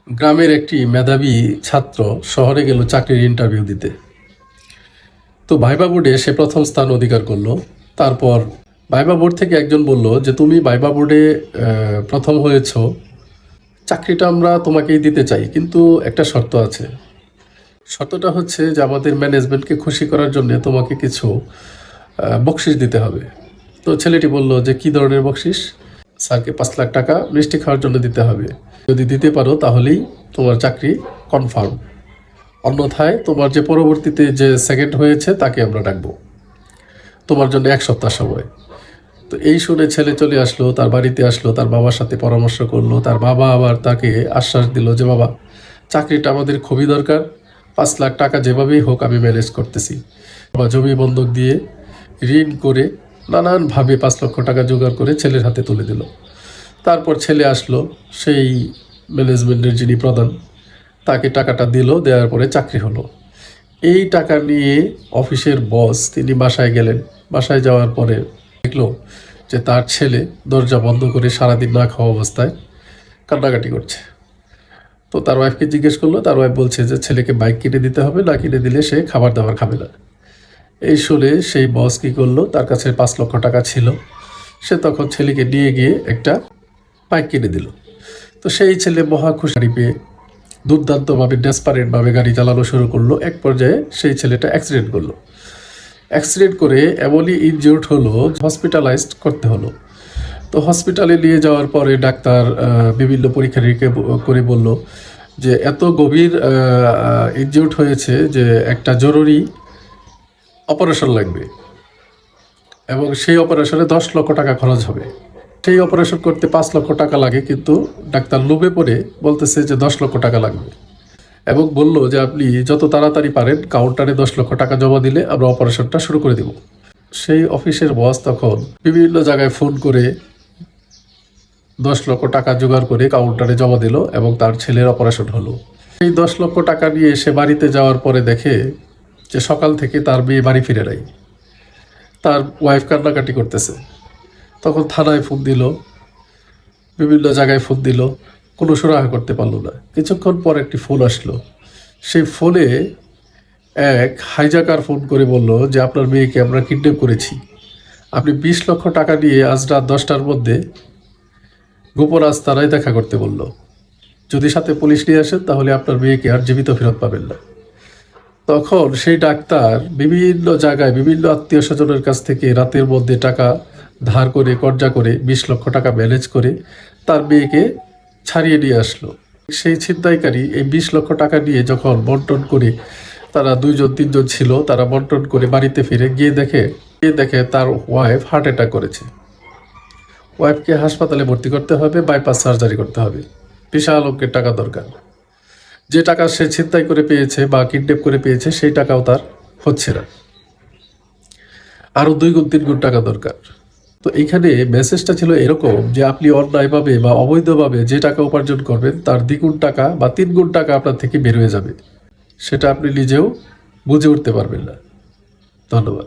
গ্রামের একটি মেধাবী ছাত্র শহরে গেল চাকরির ইন্টারভিউ দিতে। তো ভাইবা বোর্ডে সে প্রথম স্থান অধিকার করলো। তারপর ভাইবা বোর্ড থেকে একজন বলল যে তুমি ভাইবা বোর্ডে প্রথম হয়েছো, চাকরিটা আমরা তোমাকেই দিতে চাই, কিন্তু একটা শর্ত আছে। শর্তটা হচ্ছে যে আমাদের ম্যানেজমেন্টকে খুশি করার জন্য তোমাকে কিছু বকশিস দিতে হবে। তো ছেলেটি বলল যে কি ধরনের বকশিস? স্যারকে 5 লাখ টাকা মিষ্টি খাওয়ার জন্য দিতে হবে। যদি দিতে পারো তাহলেই তোমার চাকরি কনফার্ম, অন্যথায় তোমার যে পরবর্তীতে যে সেকেন্ড হয়েছে তাকে আমরা ডাকবো, তোমার জন্য 1 সপ্তাহ সময়। তো এই শুনে ছেলে চলে আসলো, তার বাড়িতে আসলো, তার বাবার সাথে পরামর্শ করলো। তার বাবা আবার তাকে আশ্বাস দিল যে বাবা, চাকরিটা আমাদের খুবই দরকার, 5 লাখ টাকা যেভাবেই হোক আমি ম্যানেজ করতেছি। বা জমি বন্ধক দিয়ে ঋণ করে নানানভাবে 5 লক্ষ টাকা জোগাড় করে ছেলের হাতে তুলে দিল। তারপর ছেলে আসলো, সেই ম্যানেজমেন্টের যিনি প্রধান তাকে টাকাটা দিল, দেওয়ার পরে চাকরি হলো। এই টাকা নিয়ে অফিসের বস তিনি বাসায় গেলেন। বাসায় যাওয়ার পরে দেখলো যে তার ছেলে দরজা বন্ধ করে সারাদিন না খাওয়া অবস্থায় কান্নাকাটি করছে। তো তার ওয়াইফকে জিজ্ঞেস করলো, তার ওয়াইফ বলছে যে ছেলেকে বাইক কিনে দিতে হবে, না কিনে দিলে সে খাবার দাবার খাবে না। এই শুনে সেই বস কী করলো, তার কাছে 5 লক্ষ টাকা ছিল, সে তখন ছেলেকে নিয়ে গিয়ে একটা বাইক কিনে দিল। তো সেই ছেলে মহা খুশি পেয়ে দুর্দান্তভাবে ডেসপারেটভাবে গাড়ি চালানো শুরু করলো। এক পর্যায়ে সেই ছেলেটা অ্যাক্সিডেন্ট করলো। অ্যাক্সিডেন্ট করে এমনই ইনজিউর্ড হলো, হসপিটালাইজড করতে হলো। তো হসপিটালে নিয়ে যাওয়ার পরে ডাক্তার বিভিন্ন পরীক্ষা নিরীক্ষা করে বলল যে এত গভীর ইনজিউর্ড হয়েছে যে একটা জরুরি অপারেশন লাগবে, এবং সেই অপারেশনে 10 লক্ষ টাকা খরচ হবে। সেই অপারেশন করতে 5 লক্ষ টাকা লাগে, কিন্তু ডাক্তার লোভে পড়ে বলতেছে যে 10 লক্ষ টাকা লাগবে, এবং বলল যে আপনি যত তাড়াতাড়ি পারেন কাউন্টারে 10 লক্ষ টাকা জমা দিলে আমরা অপারেশনটা শুরু করে দেব। সেই অফিসের বস তখন বিভিন্ন জায়গায় ফোন করে 10 লক্ষ টাকা জোগাড় করে কাউন্টারে জমা দিল, এবং তার ছেলের অপারেশন হলো। এই 10 লক্ষ টাকা নিয়ে সে বাড়িতে যাওয়ার পরে দেখে যে সকাল থেকে তার মেয়ে বাড়ি ফিরে নাই। তার ওয়াইফ কান্নাকাটি করতেছে। তখন থানায় ফোন দিল, বিভিন্ন জায়গায় ফোন দিল, কোনো সুরাহা করতে পারলো না। কিছুক্ষণ পর একটি ফোন আসলো। সেই ফোনে এক হাইজাকার ফোন করে বলল যে আপনার মেয়েকে আমরা কিডন্যাপ করেছি, আপনি 20 লক্ষ টাকা নিয়ে আজ রাত 10টার মধ্যে গোপন আস্তানায় দেখা করতে বলল। যদি সাথে পুলিশ নিয়ে আসেন তাহলে আপনার মেয়েকে আর জীবিত ফেরত পাবেন না। তখন সেই ডাক্তার বিভিন্ন জায়গায় বিভিন্ন আত্মীয় স্বজনের কাছ থেকে রাতের মধ্যে টাকা ধার করে কর্জা করে 20 লক্ষ টাকা ম্যানেজ করে তার মেয়েকে ছাড়িয়ে নিয়ে আসলো। সেই ছিনতাইকারী এই 20 লক্ষ টাকা নিয়ে যখন বন্টন করে, তারা 2-3 জন ছিল, তারা বন্টন করে বাড়িতে ফিরে গিয়ে দেখে তার ওয়াইফ হার্ট অ্যাটাক করেছে। ওয়াইফকে হাসপাতালে ভর্তি করতে হবে, বাইপাস সার্জারি করতে হবে। বিশাল অঙ্কের টাকা দরকার। যে টাকা সে ছিনতাই করে পেয়েছে বা কিডন্যাপ করে পেয়েছে সেই টাকাও তার হচ্ছে না, আরও 2 গুণ 3 গুণ টাকা দরকার। তো এইখানে মেসেজটা ছিল এরকম যে আপনি অন্যায়ভাবে বা অবৈধভাবে যে টাকা উপার্জন করবেন তার 2 গুণ টাকা বা 3 গুণ টাকা আপনার থেকে বের হয়ে যাবে, সেটা আপনি নিজেও বুঝে উঠতে পারবেন না। ধন্যবাদ।